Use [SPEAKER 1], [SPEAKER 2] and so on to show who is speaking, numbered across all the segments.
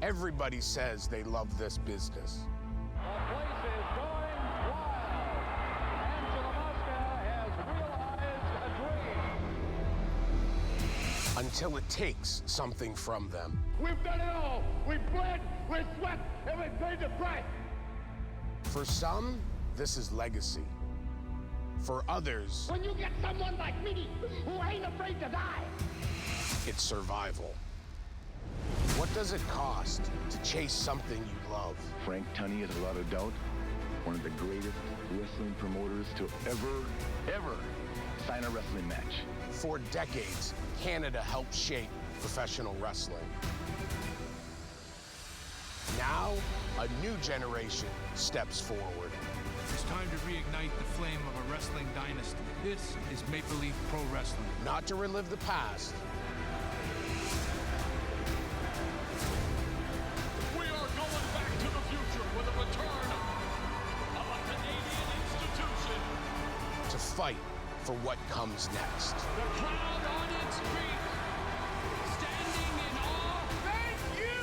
[SPEAKER 1] Everybody says they love this business.
[SPEAKER 2] The place is going wild. Angela Mosca has realized a dream.
[SPEAKER 1] Until it takes something from them.
[SPEAKER 3] We've done it all. We've bled, we've sweat, and we've paid the price.
[SPEAKER 1] For some, this is legacy. For others,
[SPEAKER 3] When you get someone like me who ain't afraid to die.
[SPEAKER 1] it's survival. What does it cost to chase something you love?
[SPEAKER 4] Frank Tunney is without a doubt one of the greatest wrestling promoters to ever sign a wrestling match.
[SPEAKER 1] For decades, Canada helped shape professional wrestling. Now, a new generation steps forward.
[SPEAKER 5] It's time to reignite the flame of a wrestling dynasty. This is Maple Leaf Pro Wrestling.
[SPEAKER 1] Not to relive the past,
[SPEAKER 6] We are going back to the future with a return of a Canadian institution.
[SPEAKER 1] to fight for what comes next.
[SPEAKER 6] The crowd on its feet, standing in awe. Thank you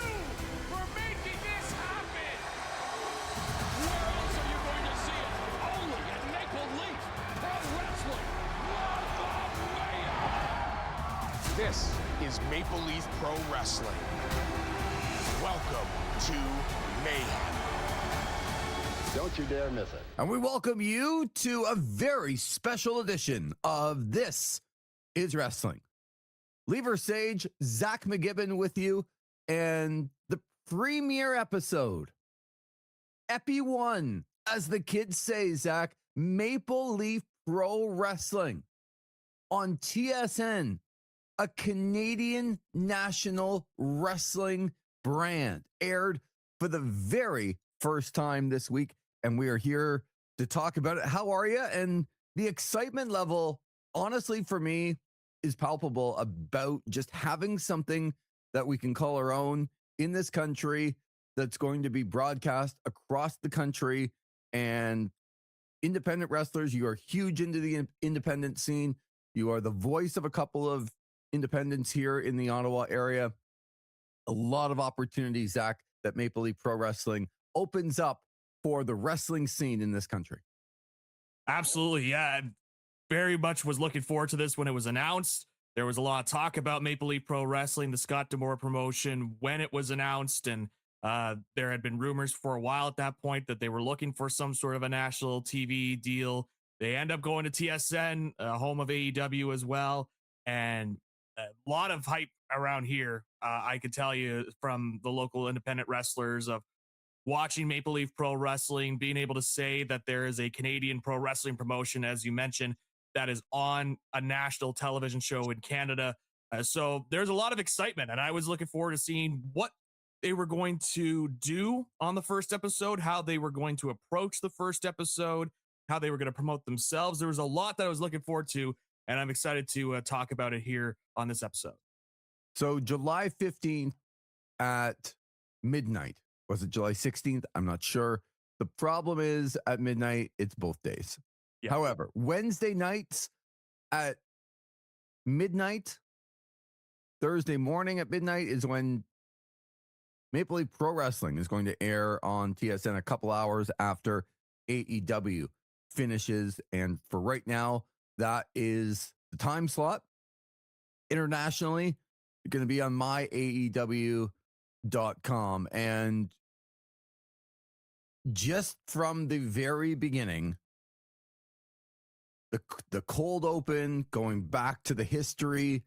[SPEAKER 6] for making this happen. Where else are you going to see it? Only at Maple Leaf Pro Wrestling. What the mayhem!
[SPEAKER 1] This is Maple Leaf Pro Wrestling. Welcome to Mayhem.
[SPEAKER 7] Don't you dare miss it.
[SPEAKER 8] And we welcome you to a very special edition of This is Wrestling. Lee Versage, Zach McGibbon with you, and the premiere episode, Epi 1, as the kids say, Zach, Maple Leaf Pro Wrestling on TSN, a Canadian national wrestling brand, aired for the very first time this week. And we are here to talk about it. How are you? And the excitement level, honestly, for me, is palpable about just having something that we can call our own in this country that's going to be broadcast across the country. And independent wrestlers, you are huge into the independent scene. You are the voice of a couple of independents here in the Ottawa area. A lot of opportunities, Zach, that Maple Leaf Pro Wrestling opens up for the wrestling scene in this country.
[SPEAKER 9] Absolutely. Yeah. I very much was looking forward to this when it was announced. There was a lot of talk about Maple Leaf Pro Wrestling, the Scott D'Amore promotion, when it was announced. And there had been rumors for a while at that point that they were looking for some sort of a national TV deal. They end up going to TSN, home of AEW as well. And a lot of hype around here. I could tell you from the local independent wrestlers of watching Maple Leaf Pro Wrestling, being able to say that there is a Canadian pro wrestling promotion, as you mentioned, that is on a national television show in Canada. So there's a lot of excitement, and I was looking forward to seeing what they were going to do on the first episode, how they were going to approach the first episode, how they were going to promote themselves. There was a lot that I was looking forward to, and I'm excited to talk about it here on this episode.
[SPEAKER 8] So July 15th at midnight. Was it July 16th? I'm not sure. The problem is at midnight, it's both days.
[SPEAKER 9] Yeah.
[SPEAKER 8] However, Wednesday nights at midnight, Thursday morning at midnight is when Maple Leaf Pro Wrestling is going to air on TSN a couple hours after AEW finishes. And for right now, that is the time slot. Internationally, you're going to be on myaew.com. And just from the very beginning, the cold open, going back to the history,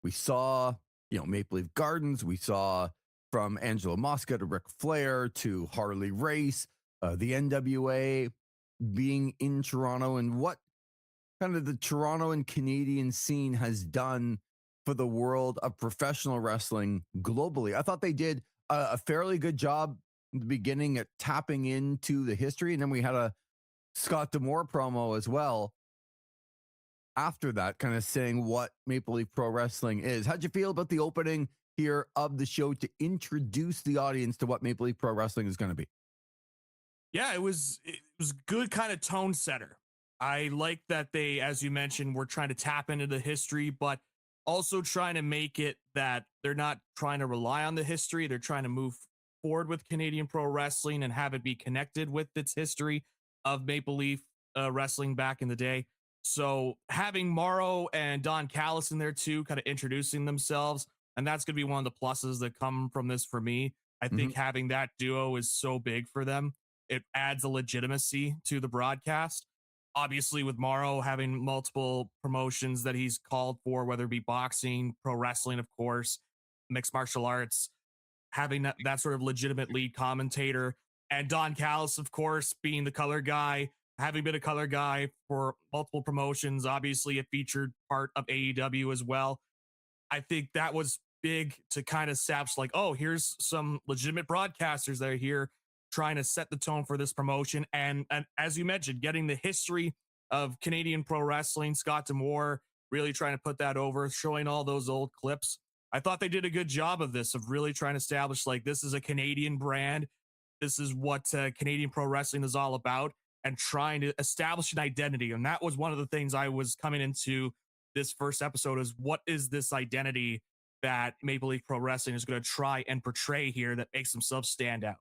[SPEAKER 8] we saw, Maple Leaf Gardens. We saw from Angela Mosca to Ric Flair to Harley Race, the NWA being in Toronto, and what kind of the Toronto and Canadian scene has done for the world of professional wrestling globally. I thought they did a fairly good job in the beginning at tapping into the history. And then we had a Scott D'Amore promo as well after that, kind of saying what Maple Leaf Pro Wrestling is. How'd you feel about the opening here of the show to introduce the audience to what Maple Leaf Pro Wrestling is going to be?
[SPEAKER 9] Yeah, it was good kind of tone setter. I like that they, as you mentioned, were trying to tap into the history, but also trying to make it that they're not trying to rely on the history. They're trying to move forward with Canadian pro wrestling and have it be connected with its history of Maple Leaf wrestling back in the day. So having Morrow and Don Callis in there too, kind of introducing themselves, and that's going to be one of the pluses that come from this for me. I think having that duo is so big for them. It adds a legitimacy to the broadcast. Obviously, with Morrow having multiple promotions that he's called for, whether it be boxing, pro wrestling, of course, mixed martial arts, having that sort of legitimate lead commentator, and Don Callis, of course, being the color guy, having been a color guy for multiple promotions, obviously a featured part of AEW as well. I think that was big to kind of establish, like, oh, here's some legitimate broadcasters that are here trying to set the tone for this promotion. And as you mentioned, getting the history of Canadian pro wrestling, Scott D'Amore really trying to put that over, showing all those old clips. I thought they did a good job of this, of really trying to establish, like, this is a Canadian brand. This is what Canadian pro wrestling is all about, and trying to establish an identity. And that was one of the things I was coming into this first episode, is what is this identity that Maple Leaf Pro Wrestling is going to try and portray here that makes themselves stand out.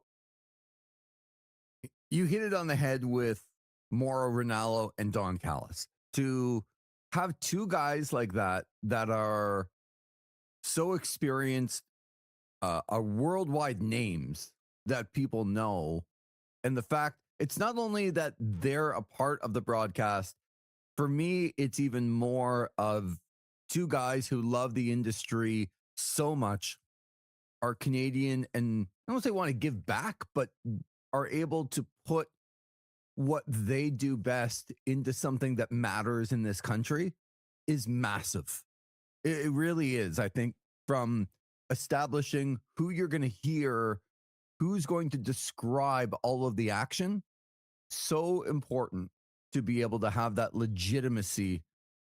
[SPEAKER 8] You hit it on the head with Mauro Ranallo and Don Callis. To have two guys like that are so experienced, are worldwide names that people know, and the fact it's not only that they're a part of the broadcast, for me, it's even more of two guys who love the industry so much, are Canadian, and I don't say want to give back, but are able to put what they do best into something that matters in this country is massive. It really is. I think from establishing who you're going to hear, who's going to describe all of the action, so important to be able to have that legitimacy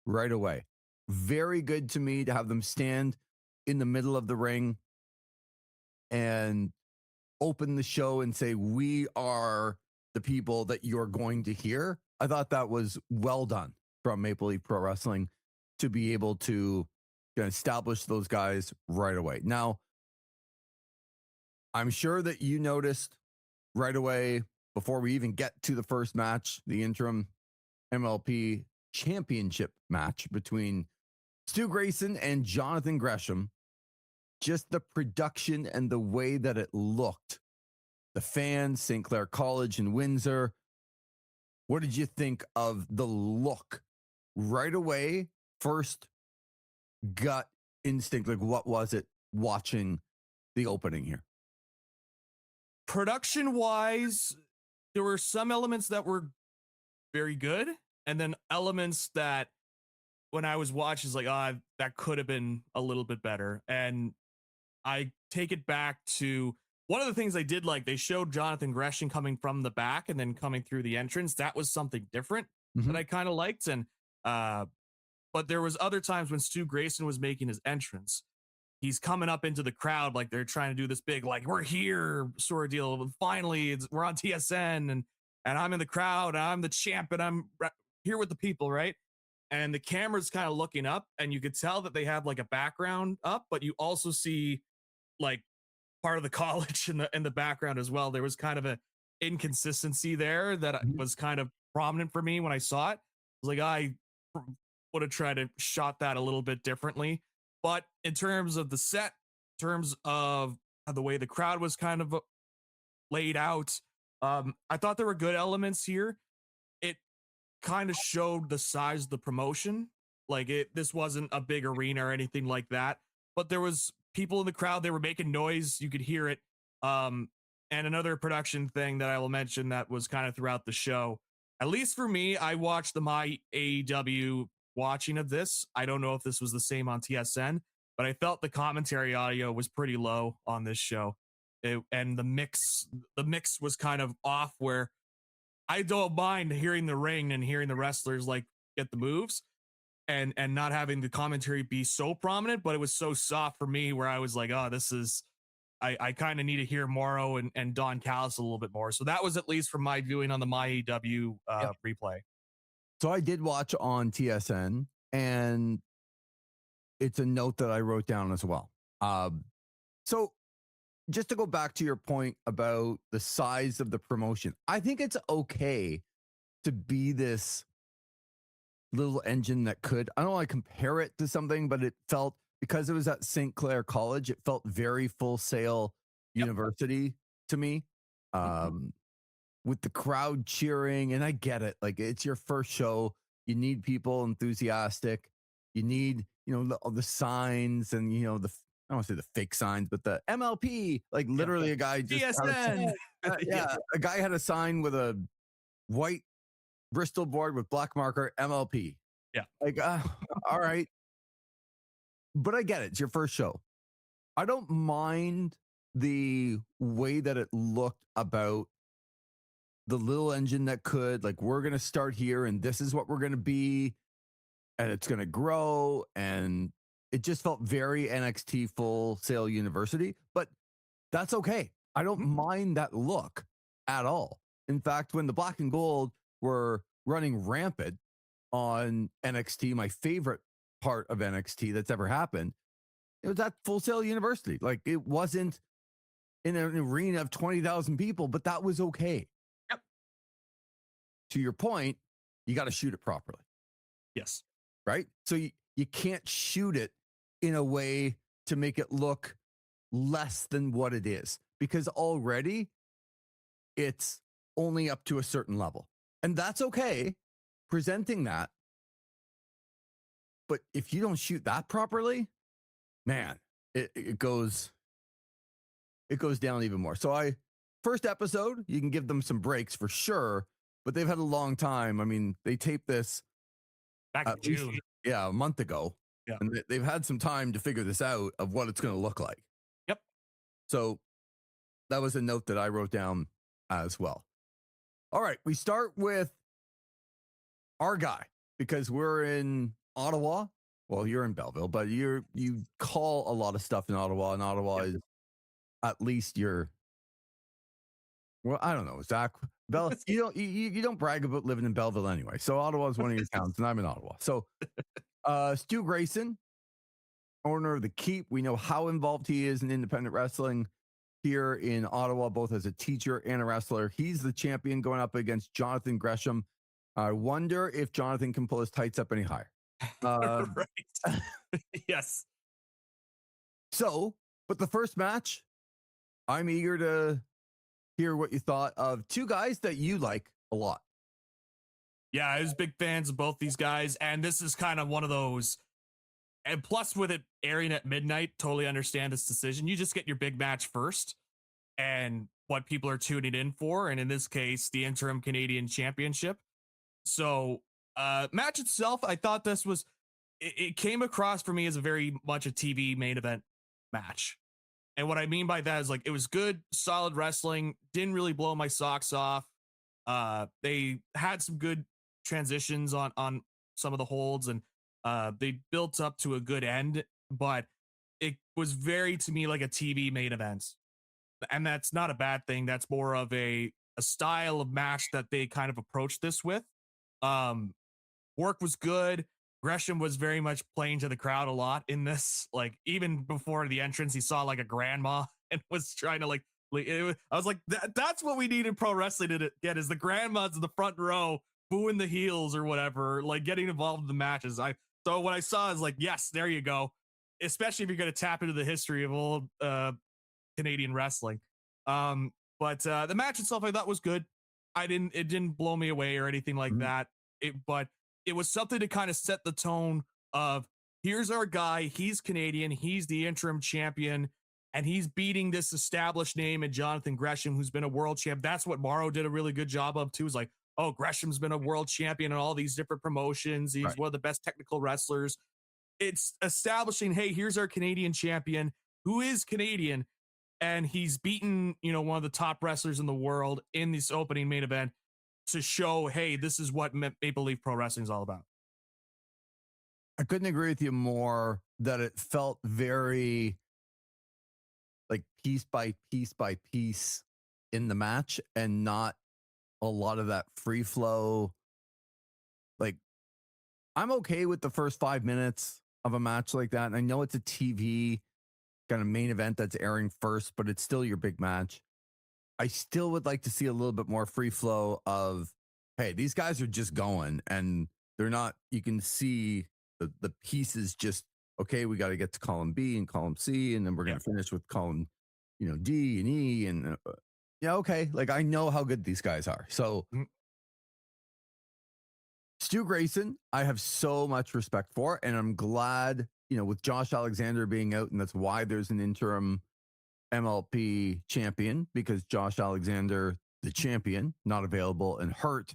[SPEAKER 8] right away. Very good to me to have them stand in the middle of the ring and open the show and say, we are the people that you're going to hear. I thought that was well done from Maple Leaf Pro Wrestling to be able to establish those guys right away. Now, I'm sure that you noticed right away, before we even get to the first match, the interim MLP championship match between Stu Grayson and Jonathan Gresham, just the production and the way that it looked. The fans, St. Clair College in Windsor. What did you think of the look right away? First gut instinct, like what was it watching the opening here?
[SPEAKER 9] Production wise, there were some elements that were very good, and then elements that when I was watching, is like, that could have been a little bit better. And I take it back to one of the things I did like. They showed Jonathan Gresham coming from the back and then coming through the entrance. That was something different that I kind of liked. And but there was other times when Stu Grayson was making his entrance, he's coming up into the crowd like they're trying to do this big, like, we're here sort of deal. Finally, we're on TSN, and I'm in the crowd, and I'm the champ, and I'm here with the people, right? And the camera's kind of looking up, and you could tell that they have like a background up, but you also see like part of the college in the background as well. There was kind of a inconsistency there that was kind of prominent for me when I saw it. I was like, I would have tried to shot that a little bit differently. But in terms of the set, in terms of the way the crowd was kind of laid out, I thought there were good elements here. It kind of showed the size of the promotion. Like, this wasn't a big arena or anything like that, but there was people in the crowd. They were making noise. You could hear it. And another production thing that I will mention that was kind of throughout the show, at least for me, I watched the My AEW watching of this. I don't know if this was the same on TSN, but I felt the commentary audio was pretty low on this show. And the mix was kind of off, where I don't mind hearing the ring and hearing the wrestlers like get the moves and not having the commentary be so prominent, but it was so soft for me where I was like, oh, this is, I kind of need to hear Morrow and Don Callis a little bit more. So that was at least from my viewing on the MyEW replay.
[SPEAKER 8] So I did watch on TSN, and it's a note that I wrote down as well. So just to go back to your point about the size of the promotion, I think it's okay to be this little engine that could, I don't want to compare it to something, but it felt, because it was at St. Clair College, it felt very Full Sail University to me. With the crowd cheering, and I get it. Like, it's your first show. You need people enthusiastic. You need, all the signs and, I don't want to say the fake signs, but the MLP, like literally a guy just,
[SPEAKER 9] DSN.
[SPEAKER 8] a guy had a sign with a white Bristol board with black marker, MLP.
[SPEAKER 9] Yeah.
[SPEAKER 8] Like, all right. But I get it. It's your first show. I don't mind the way that it looked about the little engine that could, like, we're going to start here and this is what we're going to be, and it's going to grow. And it just felt very NXT Full Sail University, but that's okay. I don't mind that look at all. In fact, when the black and gold were running rampant on NXT, my favorite part of NXT that's ever happened, it was at Full Sail University. Like, it wasn't in an arena of 20,000 people, but that was okay.
[SPEAKER 9] Yep.
[SPEAKER 8] To your point, you got to shoot it properly.
[SPEAKER 9] Yes.
[SPEAKER 8] Right? So you can't shoot it in a way to make it look less than what it is, because already it's only up to a certain level. And that's okay, presenting that. But if you don't shoot that properly, man, it goes down even more. So first episode, you can give them some breaks for sure, but they've had a long time. I mean, they taped this
[SPEAKER 9] back in June.
[SPEAKER 8] A month ago.
[SPEAKER 9] Yeah.
[SPEAKER 8] And they've had some time to figure this out of what it's going to look like.
[SPEAKER 9] Yep.
[SPEAKER 8] So that was a note that I wrote down as well. All right, we start with our guy, because we're in Ottawa. Well, you're in Belleville, but you call a lot of stuff in Ottawa, and Ottawa is at least well, I don't know, Zach. You don't brag about living in Belleville anyway. So Ottawa is one of your towns, and I'm in Ottawa. So Stu Grayson, owner of the Keep, we know how involved he is in independent wrestling here in Ottawa, both as a teacher and a wrestler. He's the champion going up against Jonathan Gresham. I wonder if Jonathan can pull his tights up any higher.
[SPEAKER 9] Right. Yes.
[SPEAKER 8] So, but the first match, I'm eager to hear what you thought of two guys that you like a lot.
[SPEAKER 9] Yeah, I was big fans of both these guys, and this is kind of one of those. And plus, with it airing at midnight, totally understand this decision. You just get your big match first, and what people are tuning in for, and in this case, the interim Canadian Championship. So, match itself, I thought this was, it came across for me as a very much a TV main event match. And what I mean by that is, like, it was good, solid wrestling, didn't really blow my socks off. They had some good transitions on some of the holds, and they built up to a good end, but it was very, to me, like a TV main event. And that's not a bad thing. That's more of a style of match that they kind of approached this with. Work was good. Gresham was very much playing to the crowd a lot in this. Like, even before the entrance, he saw like a grandma and was trying to I was like, that's what we need in pro wrestling to get, is the grandmas in the front row booing the heels or whatever, like getting involved in the matches. So what I saw is like, yes, there you go. Especially if you're going to tap into the history of old Canadian wrestling. But the match itself, I thought was good. It didn't blow me away or anything like that. But it was something to kind of set the tone of, here's our guy. He's Canadian. He's the interim champion, and he's beating this established name in Jonathan Gresham, who's been a world champ. That's what Morrow did a really good job of too. Is like, oh, Gresham's been a world champion in all these different promotions. He's one of the best technical wrestlers. It's establishing, hey, here's our Canadian champion who is Canadian, and he's beaten, one of the top wrestlers in the world in this opening main event to show, hey, this is what Maple Leaf Pro Wrestling is all about.
[SPEAKER 8] I couldn't agree with you more that it felt very like piece by piece by piece in the match, and not a lot of that free flow. Like, I'm okay with the first 5 minutes of a match like that. And I know it's a TV kind of main event that's airing first, but it's still your big match. I still would like to see a little bit more free flow of, hey, these guys are just going and they're not, you can see the pieces just, okay, we got to get to column B and column C, and then we're going to finish with column, D and E. And okay. Like, I know how good these guys are. So Stu Grayson, I have so much respect for, and I'm glad, with Josh Alexander being out, and that's why there's an interim MLP champion, because Josh Alexander, the champion, not available and hurt.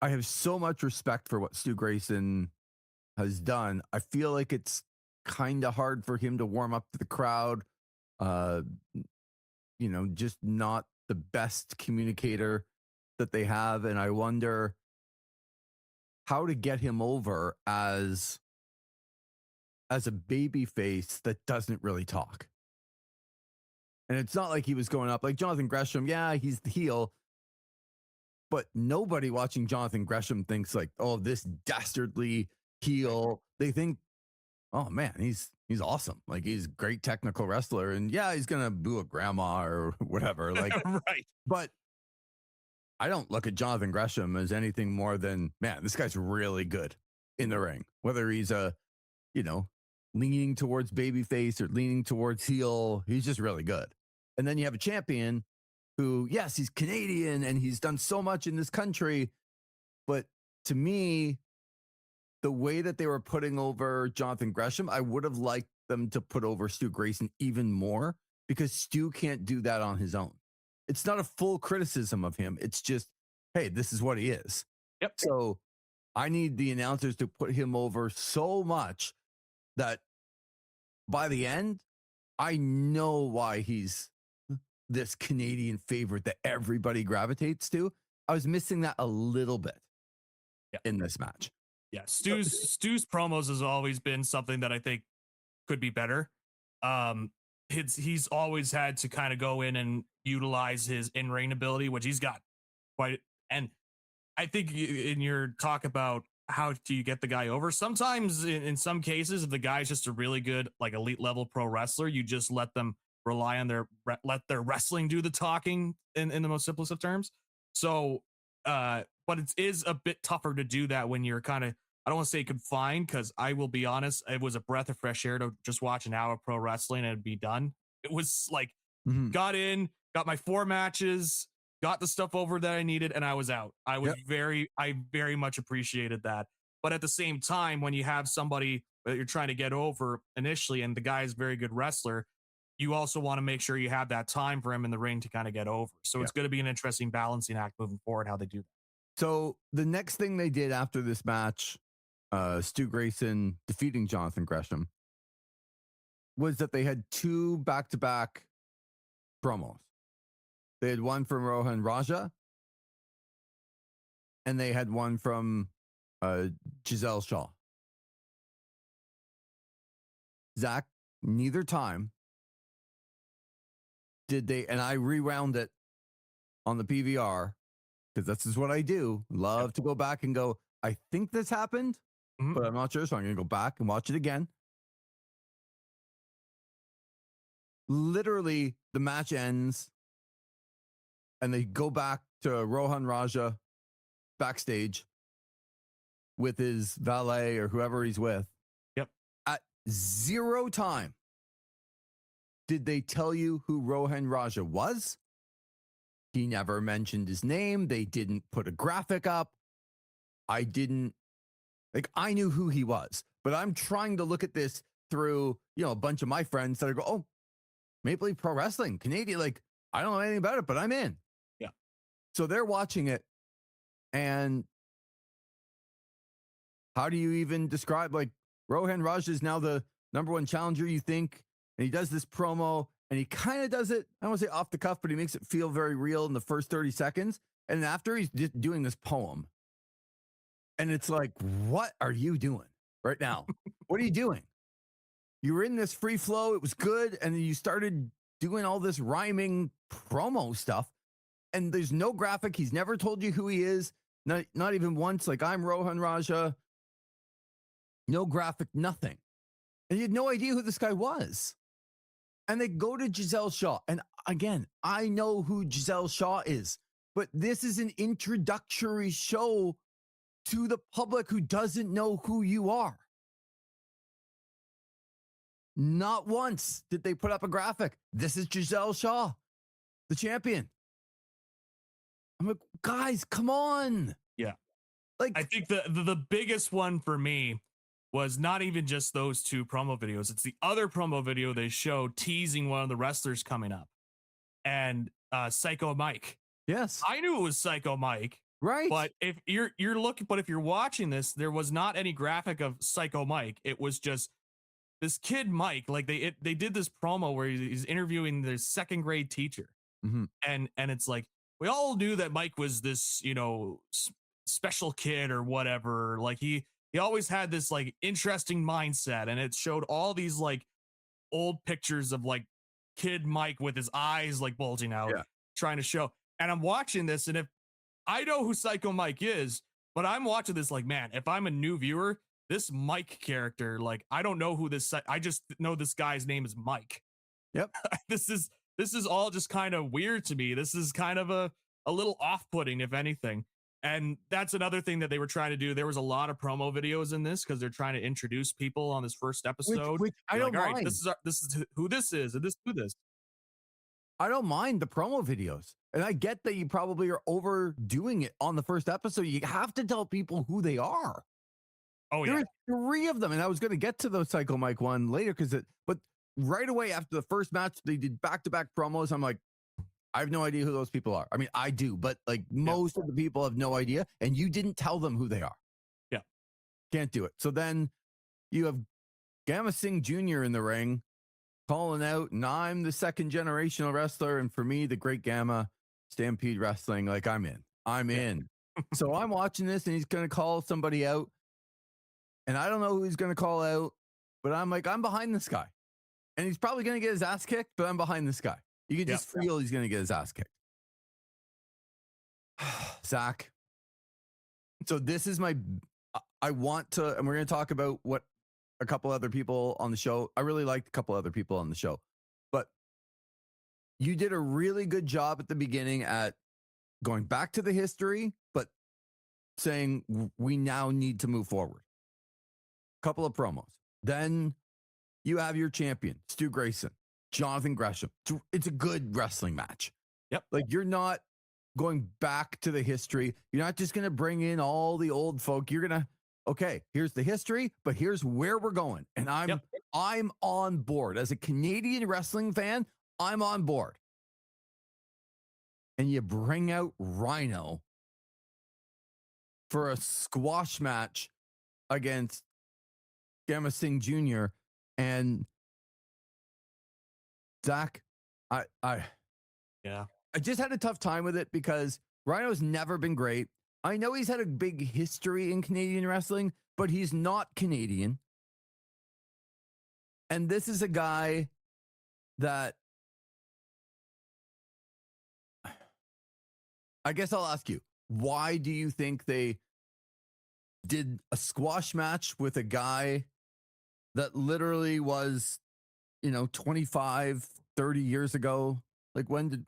[SPEAKER 8] I have so much respect for what Stu Grayson has done. I feel like it's kind of hard for him to warm up to the crowd. Just not the best communicator that they have. And I wonder how to get him over as a baby face that doesn't really talk. And it's not like he was going up like Jonathan Gresham. Yeah, he's the heel. But nobody watching Jonathan Gresham thinks like, oh, this dastardly heel. They think, oh man, he's awesome. Like, he's a great technical wrestler. And yeah, he's going to boo a grandma or whatever. Like,
[SPEAKER 9] right.
[SPEAKER 8] But I don't look at Jonathan Gresham as anything more than, man, this guy's really good in the ring. Whether he's leaning towards babyface or leaning towards heel, he's just really good. And then you have a champion who, yes, he's Canadian and he's done so much in this country. But to me, the way that they were putting over Jonathan Gresham, I would have liked them to put over Stu Grayson even more, because Stu can't do that on his own. It's not a full criticism of him. It's just, hey, this is what he is.
[SPEAKER 9] Yep.
[SPEAKER 8] So I need the announcers to put him over so much that by the end, I know why he's this Canadian favorite that everybody gravitates to. I was missing that a little bit in this match.
[SPEAKER 9] Yeah, Stu's promos has always been something that I think could be better. He's always had to kind of go in and utilize his in-ring ability, which he's got quite. And I think in your talk about how do you get the guy over, sometimes in some cases, if the guy's just a really good, like, elite level pro wrestler, you just let them rely on let their wrestling do the talking in the most simplest of terms. So, but it is a bit tougher to do that when you're kind of, I don't want to say confined, because I will be honest, it was a breath of fresh air to just watch an hour of pro wrestling and be done. It was like, got in, got my 4 matches, got the stuff over that I needed, and I was out. I very much appreciated that. But at the same time, when you have somebody that you're trying to get over initially, and the guy is a very good wrestler, you also want to make sure you have that time for him in the ring to kind of get over. So it's going to be an interesting balancing act moving forward, how they do that.
[SPEAKER 8] So the next thing they did after this match, Stu Grayson defeating Jonathan Gresham, was that they had 2 back-to-back promos. They had one from Rohan Raja, and they had one from Giselle Shaw. Zach, neither time did they, and I rewound it on the PVR, because this is what I do. Love to go back and go, I think this happened, but I'm not sure, so I'm going to go back and watch it again. Literally, the match ends, and they go back to Rohan Raja backstage with his valet or whoever he's with.
[SPEAKER 9] Yep.
[SPEAKER 8] At 0 time did they tell you who Rohan Raja was. He never mentioned his name. They didn't put a graphic up. I knew who he was, but I'm trying to look at this through, a bunch of my friends that go, oh, Maple Leaf Pro Wrestling, Canadian. Like, I don't know anything about it, but I'm in.
[SPEAKER 9] Yeah.
[SPEAKER 8] So they're watching it. And how do you even describe, like, Rohan Raja is now the #1 challenger, you think? And he does this promo, and he kind of does it, I don't want to say off the cuff, but he makes it feel very real in the first 30 seconds. And after, he's just doing this poem. And it's like, what are you doing right now? What are you doing? You were in this free flow. It was good. And then you started doing all this rhyming promo stuff. And there's no graphic. He's never told you who he is. Not even once. Like, I'm Rohan Raja. No graphic, nothing. And you had no idea who this guy was. And they go to Giselle Shaw. And again, I know who Giselle Shaw is, but this is an introductory show to the public who doesn't know who you are. Not once did they put up a graphic. This is Giselle Shaw, the champion. I'm like, guys, come on.
[SPEAKER 9] Yeah.
[SPEAKER 8] Like,
[SPEAKER 9] I think the biggest one for me was not even just those two promo videos. It's the other promo video they showed teasing one of the wrestlers coming up. And Psycho Mike.
[SPEAKER 8] yes.
[SPEAKER 9] I knew it was Psycho Mike.
[SPEAKER 8] Right.
[SPEAKER 9] But if you're looking, but if you're watching this, there was not any graphic of Psycho Mike. It was just this kid Mike. Like they did this promo where he's interviewing their second grade teacher, and it's like we all knew that Mike was this, you know, special kid or whatever. Like he always had this like interesting mindset, and it showed all these like old pictures of like kid Mike with his eyes like bulging out, trying to show. And I'm watching this, and if I know who Psycho Mike is, but I'm watching this like, man, if I'm a new viewer, this Mike character, like, I don't know who this, I just know this guy's name is Mike.
[SPEAKER 8] Yep.
[SPEAKER 9] This is all just kind of weird to me. This is kind of a little off-putting, if anything. And that's another thing that they were trying to do. There was a lot of promo videos in this because they're trying to introduce people on this first episode.
[SPEAKER 8] Which I don't
[SPEAKER 9] like, all
[SPEAKER 8] mind.
[SPEAKER 9] right, this is who this is, and this who this.
[SPEAKER 8] I don't mind the promo videos. And I get that you probably are overdoing it on the first episode. You have to tell people who they are.
[SPEAKER 9] Oh,
[SPEAKER 8] There
[SPEAKER 9] yeah.
[SPEAKER 8] are 3 of them. And I was going to get to the Psycho Mike one later but right away after the first match, they did back-to-back promos. I'm like, I have no idea who those people are. I mean, I do, but like most of the people have no idea. And you didn't tell them who they are.
[SPEAKER 9] Yeah.
[SPEAKER 8] Can't do it. So then you have Gamma Singh Jr. in the ring calling out, and I'm the second generational wrestler. And for me, the Great Gamma Stampede Wrestling, like I'm in. So I'm watching this, and he's going to call somebody out. And I don't know who he's going to call out, but I'm like, I'm behind this guy. And he's probably going to get his ass kicked, but I'm behind this guy. You can just feel he's going to get his ass kicked. Zach. So this is I want to, and we're going to talk about what a couple other people on the show. I really liked a couple other people on the show, but you did a really good job at the beginning at going back to the history, but saying we now need to move forward. Couple of promos. Then you have your champion, Stu Grayson, Jonathan Gresham. It's a good wrestling match.
[SPEAKER 9] Yep.
[SPEAKER 8] Like you're not going back to the history. You're not just going to bring in all the old folk. You're going to, okay, here's the history, but here's where we're going. And I'm on board. As a Canadian wrestling fan, I'm on board. And you bring out Rhino for a squash match against Gamma Singh Jr. And Zach, I just had a tough time with it because Rhino's never been great. I know he's had a big history in Canadian wrestling, but he's not Canadian. And this is a guy that I guess I'll ask you, why do you think they did a squash match with a guy that literally was, 25, 30 years ago? Like when did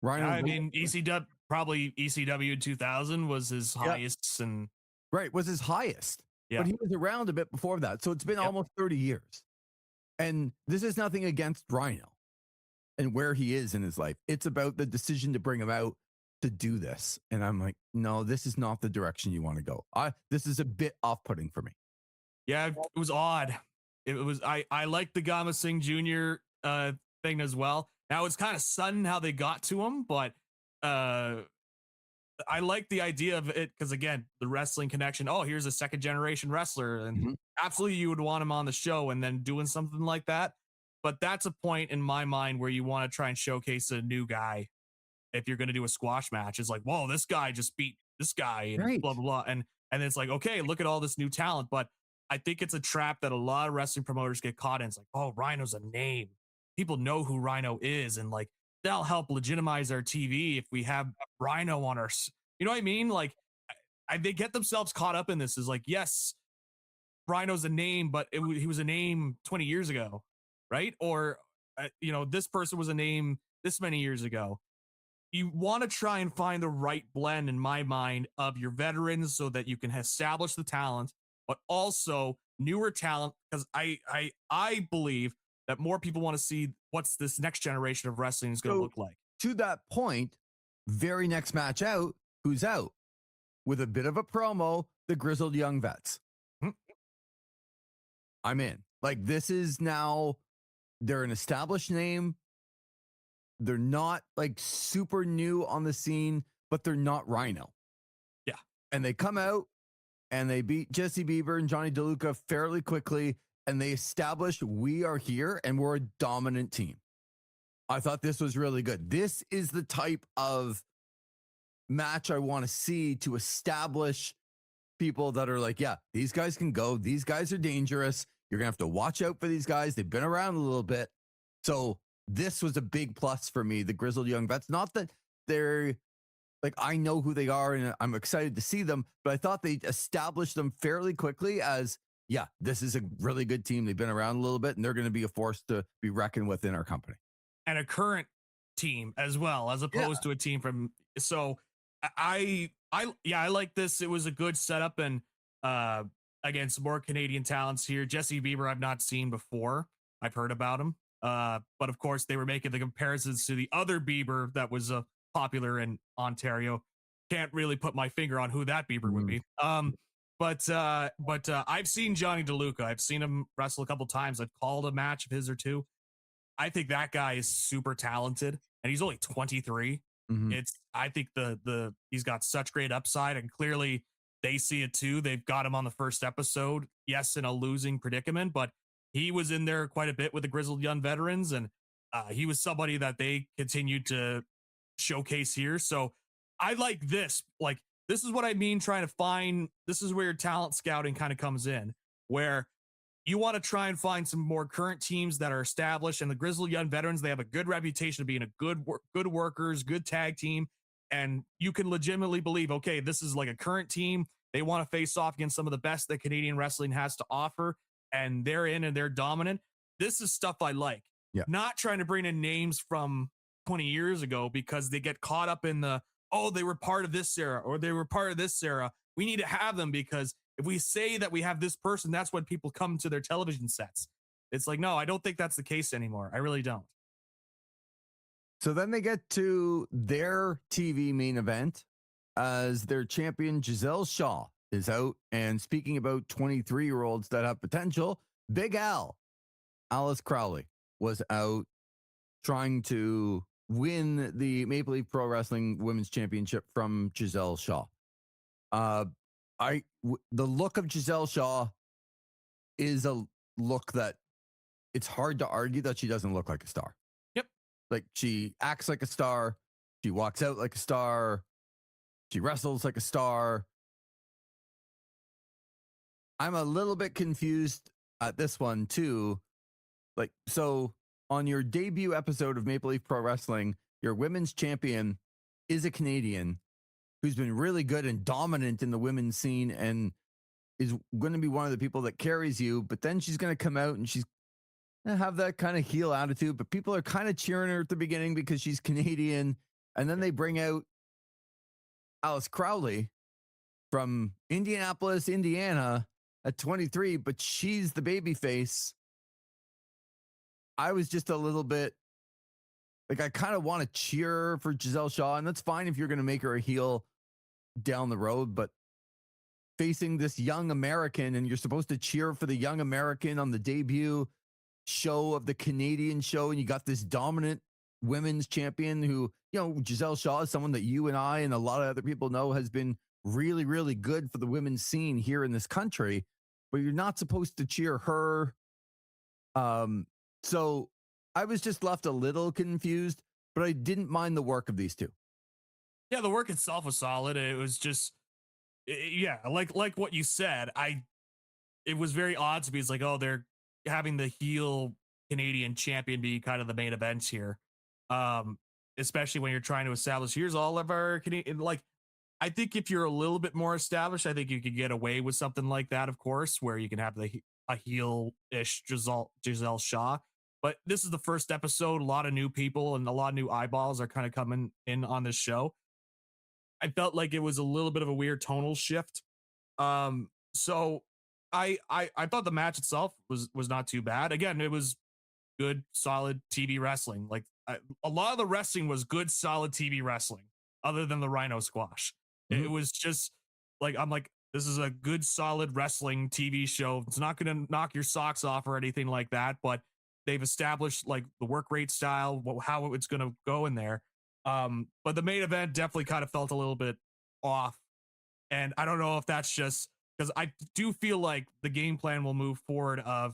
[SPEAKER 8] Rhino?
[SPEAKER 9] I mean, ECW, probably ECW 2000 was his highest. And
[SPEAKER 8] right, was his highest.
[SPEAKER 9] Yeah.
[SPEAKER 8] But he was around a bit before that. So it's been almost 30 years. And this is nothing against Rhino and where he is in his life. It's about the decision to bring him out to do this. And I'm like, no, this is not the direction you want to go. This is a bit off-putting for me.
[SPEAKER 9] Yeah, it was odd. It was, I like the Gamma Singh Jr. Thing as well. Now it's kind of sudden how they got to him, but I like the idea of it because, again, the wrestling connection. Oh, here's a second generation wrestler, and absolutely you would want him on the show, and then doing something like that. But that's a point in my mind where you want to try and showcase a new guy. If you're going to do a squash match, it's like, whoa, this guy just beat this guy, and blah blah blah, and it's like, okay, look at all this new talent. But I think it's a trap that a lot of wrestling promoters get caught in. It's like, oh, Rhino's a name. People know who Rhino is, and like that'll help legitimize our TV if we have Rhino on our, you know what I mean? Like, they get themselves caught up in this. Is like, yes, Rhino's a name, but he was a name 20 years ago, right? Or, this person was a name this many years ago. You want to try and find the right blend, in my mind, of your veterans so that you can establish the talent, but also newer talent, because I believe that more people want to see what's this next generation of wrestling is going to look like.
[SPEAKER 8] To that point, very next match out, who's out? With a bit of a promo, the Grizzled Young Vets. I'm in. Like, this is now, they're an established name. They're not like super new on the scene, but they're not Rhino.
[SPEAKER 9] Yeah.
[SPEAKER 8] And they come out and they beat Jesse Bieber and Johnny DeLuca fairly quickly. And they establish we are here and we're a dominant team. I thought this was really good. This is the type of match I want to see to establish people that are like, yeah, these guys can go. These guys are dangerous. You're going to have to watch out for these guys. They've been around a little bit. So this was a big plus for me, the Grizzled Young Vets. Not that they're like, I know who they are and I'm excited to see them, but I thought they established them fairly quickly as, yeah, this is a really good team. They've been around a little bit and they're going to be a force to be reckoned with in our company. And
[SPEAKER 9] a current team as well, as opposed to a team from. So I like this. It was a good setup, and again, some more Canadian talents here. Jesse Bieber, I've not seen before. I've heard about him. But of course they were making the comparisons to the other Bieber that was popular in Ontario. Can't really put my finger on who that Bieber would be. But I've seen Johnny DeLuca. I've seen him wrestle a couple times. I've called a match of his or two. I think that guy is super talented, and he's only 23. I think he's got such great upside, and clearly they see it too. They've got him on the first episode. Yes, in a losing predicament, but he was in there quite a bit with the Grizzled Young Veterans, and he was somebody that they continued to showcase here. So I like this. Like, this is what I mean, trying to find, this is where your talent scouting kind of comes in, where you want to try and find some more current teams that are established, and the Grizzled Young Veterans, they have a good reputation of being a good workers, good tag team. And you can legitimately believe, okay, this is like a current team. They want to face off against some of the best that Canadian wrestling has to offer, and they're in and they're dominant. This is stuff I like.
[SPEAKER 8] Yeah.
[SPEAKER 9] Not trying to bring in names from 20 years ago because they get caught up in the, oh, they were part of this era or they were part of this era. We need to have them because if we say that we have this person, that's when people come to their television sets. It's like, no, I don't think that's the case anymore. I really don't.
[SPEAKER 8] So then they get to their TV main event as their champion Giselle Shaw is out. And speaking about 23-year-olds that have potential, Big Al, Alice Crowley, was out trying to win the Maple Leaf Pro Wrestling Women's Championship from Giselle Shaw. The look of Giselle Shaw is a look that it's hard to argue that she doesn't look like a star.
[SPEAKER 9] Yep.
[SPEAKER 8] Like, she acts like a star. She walks out like a star. She wrestles like a star. I'm a little bit confused at this one too. Like, so on your debut episode of Maple Leaf Pro Wrestling, your women's champion is a Canadian who's been really good and dominant in the women's scene and is going to be one of the people that carries you. But then she's going to come out and she's going to have that kind of heel attitude, but people are kind of cheering her at the beginning because she's Canadian. And then they bring out Alice Crowley from Indianapolis, Indiana at 23, but she's the baby face. I was just a little bit like, I kind of want to cheer for Giselle Shaw, and that's fine if you're going to make her a heel down the road, but facing this young American, and you're supposed to cheer for the young American on the debut show of the Canadian show, and you got this dominant women's champion who, you know, Giselle Shaw is someone that you and I and a lot of other people know has been really, really good for the women's scene here in this country, but you're not supposed to cheer her. So I was just left a little confused, but I didn't mind the work of these two.
[SPEAKER 9] Yeah, the work itself was solid. It was just, yeah, like what you said. It was very odd to me. It's like, oh, they're having the heel Canadian champion be kind of the main event here, especially when you're trying to establish, here's all of our Canadian. Like, I think if you're a little bit more established, I think you could get away with something like that, of course, where you can have a heel-ish Giselle Shaw. But this is the first episode. A lot of new people and a lot of new eyeballs are kind of coming in on this show. I felt like it was a little bit of a weird tonal shift. So I thought the match itself was not too bad. Again, it was good, solid TV wrestling. Like a lot of the wrestling was good, solid TV wrestling, other than the Rhino squash. It was just like, I'm like, this is a good, solid wrestling TV show. It's not going to knock your socks off or anything like that, but they've established like the work rate style, how it's going to go in there. But the main event definitely kind of felt a little bit off. And I don't know if that's just because I do feel like the game plan will move forward of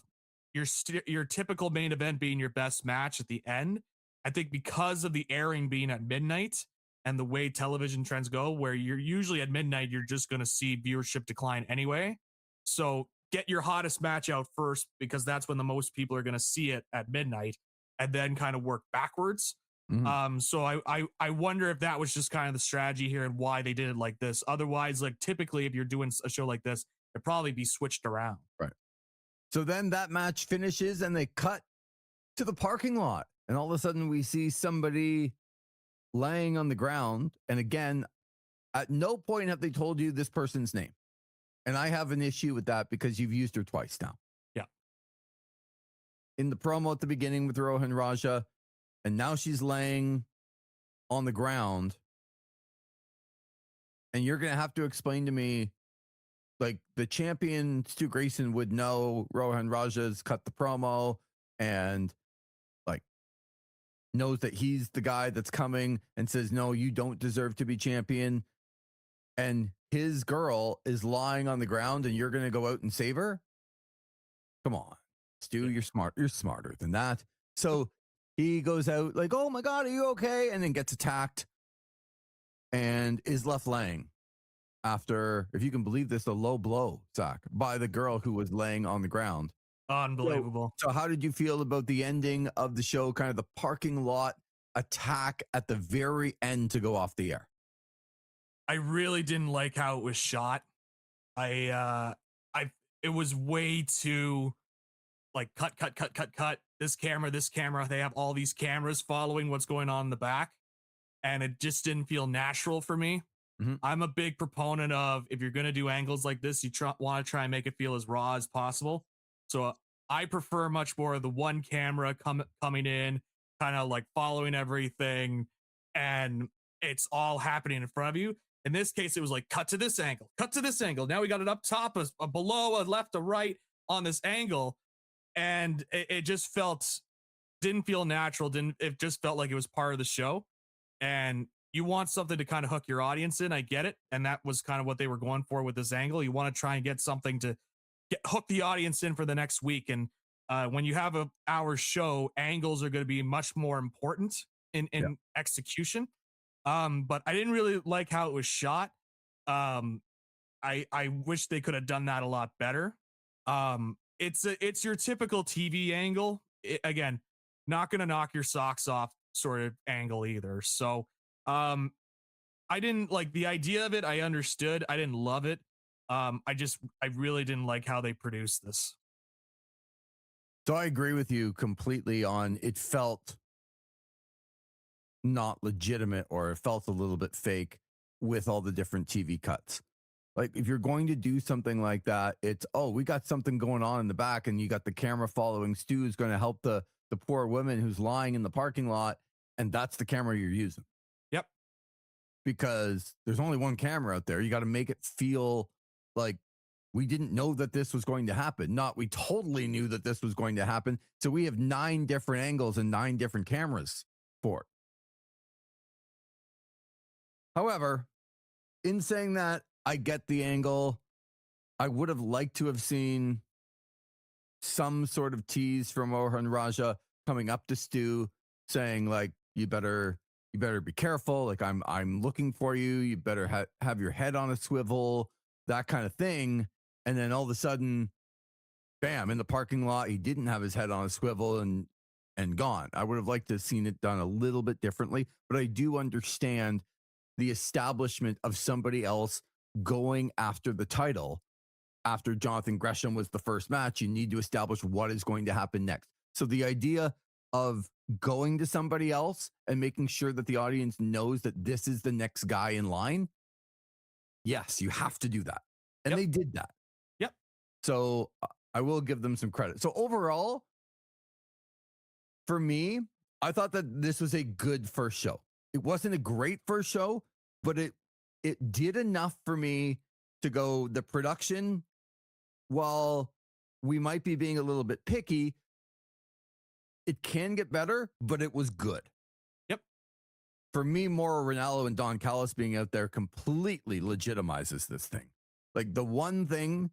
[SPEAKER 9] your typical main event being your best match at the end. I think because of the airing being at midnight and the way television trends go, where you're usually at midnight, you're just going to see viewership decline anyway. So get your hottest match out first, because that's when the most people are going to see it at midnight, and then kind of work backwards. So I wonder if that was just kind of the strategy here and why they did it like this. Otherwise, like typically if you're doing a show like this, it'd probably be switched around.
[SPEAKER 8] Right. So then that match finishes and they cut to the parking lot, and all of a sudden we see somebody laying on the ground. And again, at no point have they told you this person's name. And I have an issue with that because you've used her twice now.
[SPEAKER 9] Yeah.
[SPEAKER 8] In the promo at the beginning with Rohan Raja, and now she's laying on the ground. And you're going to have to explain to me, like, the champion, Stu Grayson, would know Rohan Raja's cut the promo and, like, knows that he's the guy that's coming and says, no, you don't deserve to be champion. And his girl is lying on the ground and you're going to go out and save her? Come on, Stu, you're smart. You're smarter than that. So he goes out like, oh my God, are you okay? And then gets attacked and is left laying after, if you can believe this, a low blow, Zach, by the girl who was laying on the ground.
[SPEAKER 9] Unbelievable.
[SPEAKER 8] So how did you feel about the ending of the show, kind of the parking lot attack at the very end to go off the air?
[SPEAKER 9] I really didn't like how it was shot. It was way too like cut. This camera. They have all these cameras following what's going on in the back, and it just didn't feel natural for me. I'm a big proponent of, if you're going to do angles like this, you want to try and make it feel as raw as possible. So I prefer much more of the one camera coming in, kind of like following everything, and it's all happening in front of you. In this case, it was like cut to this angle. Now we got it up top, a below, a left, a right on this angle. And it just didn't feel natural. It just felt like it was part of the show. And you want something to kind of hook your audience in. I get it. And that was kind of what they were going for with this angle. You want to try and get something to hook the audience in for the next week. And when you have an hour show, angles are going to be much more important in execution. But I didn't really like how it was shot. I wish they could have done that a lot better. It's your typical TV angle. Again, not going to knock your socks off sort of angle either. So, I didn't like the idea of it. I understood. I didn't love it. I really didn't like how they produced this.
[SPEAKER 8] So I agree with you completely on, it felt not legitimate, or it felt a little bit fake with all the different TV cuts. Like, if you're going to do something like that, it's, oh, we got something going on in the back and you got the camera following Stu, who's going to help the poor woman who's lying in the parking lot, and that's the camera you're using.
[SPEAKER 9] Yep.
[SPEAKER 8] Because there's only one camera out there. You got to make it feel like we didn't know that this was going to happen. Not we totally knew that this was going to happen. So we have 9 different angles and 9 different cameras for it. However, in saying that, I get the angle. I would have liked to have seen some sort of tease from Rohan Raja coming up to Stu saying, like, you better be careful. Like, I'm looking for you. You better have your head on a swivel, that kind of thing. And then all of a sudden, bam, in the parking lot, he didn't have his head on a swivel and gone. I would have liked to have seen it done a little bit differently, but I do understand the establishment of somebody else going after the title. After Jonathan Gresham was the first match, you need to establish what is going to happen next. So the idea of going to somebody else and making sure that the audience knows that this is the next guy in line, yes, you have to do that. And they did that.
[SPEAKER 9] Yep.
[SPEAKER 8] So I will give them some credit. So overall, for me, I thought that this was a good first show. It wasn't a great first show, but it did enough for me to go, the production, while we might be being a little bit picky, it can get better, but it was good.
[SPEAKER 9] Yep.
[SPEAKER 8] For me, Mauro Ranallo and Don Callis being out there completely legitimizes this thing. Like the one thing,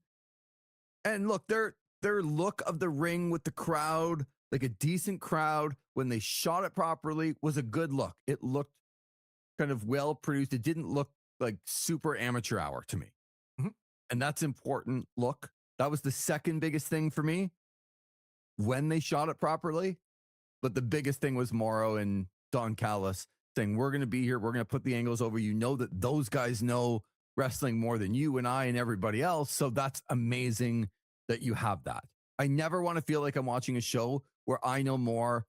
[SPEAKER 8] and look, their look of the ring with the crowd, like a decent crowd, when they shot it properly, was a good look. It looked kind of well produced. It didn't look like super amateur hour to me.
[SPEAKER 9] Mm-hmm.
[SPEAKER 8] And that's important look. That was the second biggest thing for me when they shot it properly. But the biggest thing was Mauro and Don Callis saying, we're going to be here. We're going to put the angles over. You know that those guys know wrestling more than you and I and everybody else. So that's amazing that you have that. I never want to feel like I'm watching a show where I know more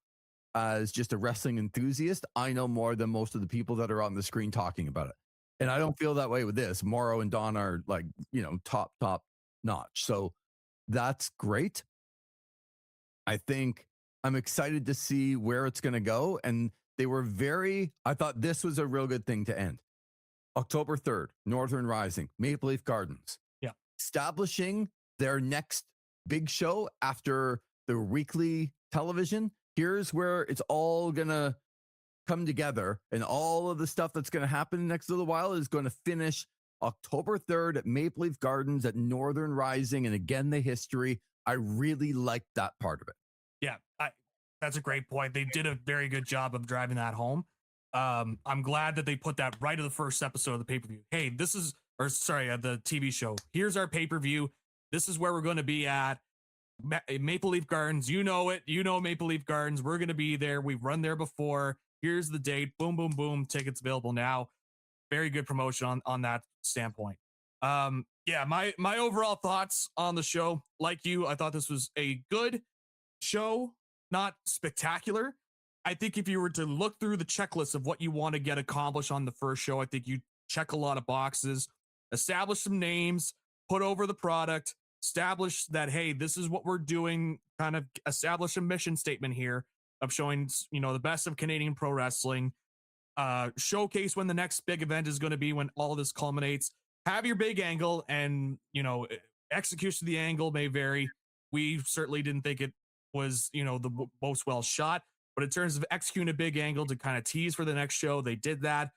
[SPEAKER 8] as just a wrestling enthusiast. I know more than most of the people that are on the screen talking about it. And I don't feel that way with this. Mauro and Don are like, top notch. So that's great. I think I'm excited to see where it's going to go. And they were I thought this was a real good thing to end. October 3rd, Northern Rising, Maple Leaf Gardens.
[SPEAKER 9] Yeah.
[SPEAKER 8] Establishing their next big show after the weekly television. Here's where it's all going to come together, and all of the stuff that's going to happen next little while is going to finish October 3rd at Maple Leaf Gardens at Northern Rising. And again, the history. I really liked that part of it.
[SPEAKER 9] Yeah, that's a great point. They did a very good job of driving that home. I'm glad that they put that right in the first episode of the pay-per-view. Hey, the TV show. Here's our pay-per-view. This is where we're going to be at. Maple Leaf Gardens. You know it. You know Maple Leaf Gardens. We're going to be there. We've run there before. Here's the date. Boom, boom, boom. Tickets available now. Very good promotion on that standpoint. My overall thoughts on the show, like you, I thought this was a good show, not spectacular. I think if you were to look through the checklist of what you want to get accomplished on the first show, I think you check a lot of boxes, establish some names, put over the product, establish that, hey, this is what we're doing, kind of establish a mission statement here of showing, the best of Canadian pro wrestling, showcase when the next big event is going to be, when all this culminates, have your big angle, and, execution of the angle may vary. We certainly didn't think it was, the most well shot, but in terms of executing a big angle to kind of tease for the next show, they did that.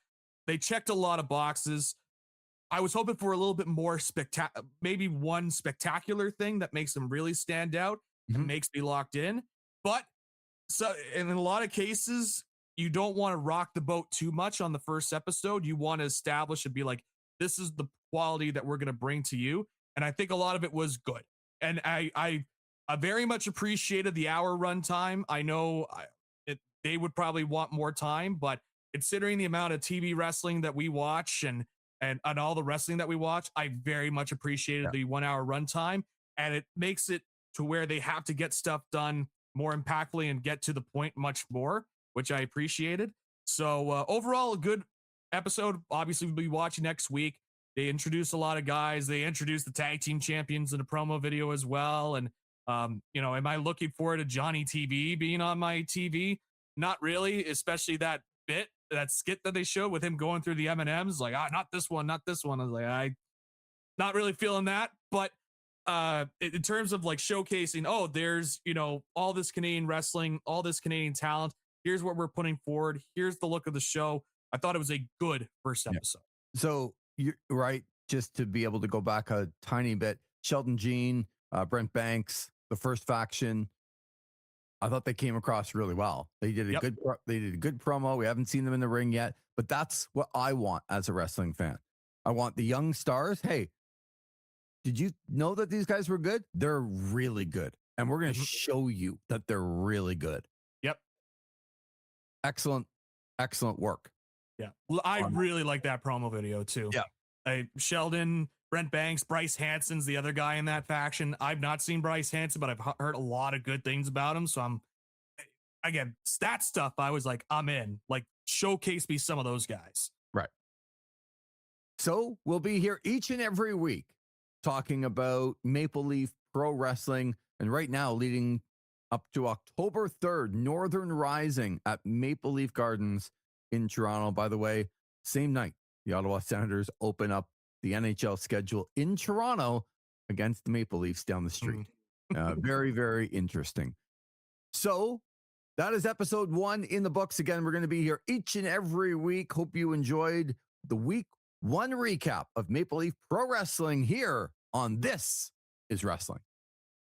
[SPEAKER 9] They checked a lot of boxes. I was hoping for a little bit more maybe one spectacular thing that makes them really stand out and makes me locked in. But so in a lot of cases, you don't want to rock the boat too much on the first episode. You want to establish and be like, this is the quality that we're going to bring to you. And I think a lot of it was good. And I very much appreciated the hour runtime. I know they would probably want more time, but considering the amount of TV wrestling that we watch and all the wrestling that we watch, I very much appreciated the 1 hour runtime. And it makes it to where they have to get stuff done more impactfully and get to the point much more, which I appreciated. So overall, a good episode. Obviously, we'll be watching next week. They introduced a lot of guys. They introduced the tag team champions in a promo video as well. And, am I looking forward to Johnny TV being on my TV? Not really, especially that skit that they showed with him going through the M&Ms. Like, not this one, not this one. I was like, I not really feeling that. But in terms of like showcasing, there's, all this Canadian wrestling, all this Canadian talent. Here's what we're putting forward. Here's the look of the show. I thought it was a good first episode.
[SPEAKER 8] So you're right. Just to be able to go back a tiny bit, Sheldon Jean, Brent Banks, the First Faction, I thought they came across really well. They did a good promo. We haven't seen them in the ring yet, but that's what I want as a wrestling fan. I want the young stars. Hey, did you know that these guys were good? They're really good. And we're going to show you that they're really good.
[SPEAKER 9] Yep.
[SPEAKER 8] Excellent work.
[SPEAKER 9] Yeah. Well, I really like that promo video too.
[SPEAKER 8] Yeah.
[SPEAKER 9] Sheldon, Brent Banks, Bryce Hanson's the other guy in that faction. I've not seen Bryce Hanson, but I've heard a lot of good things about him. So again, that stuff, I was like, I'm in. Like, showcase me some of those guys.
[SPEAKER 8] Right. So we'll be here each and every week talking about Maple Leaf Pro Wrestling. And right now, leading up to October 3rd, Northern Rising at Maple Leaf Gardens in Toronto. By the way, same night, the Ottawa Senators open up the NHL schedule in Toronto against the Maple Leafs down the street. Very, very interesting. So that is episode 1 in the books. Again, we're going to be here each and every week. Hope you enjoyed the week 1 recap of Maple Leaf Pro Wrestling here on This Is Wrestling.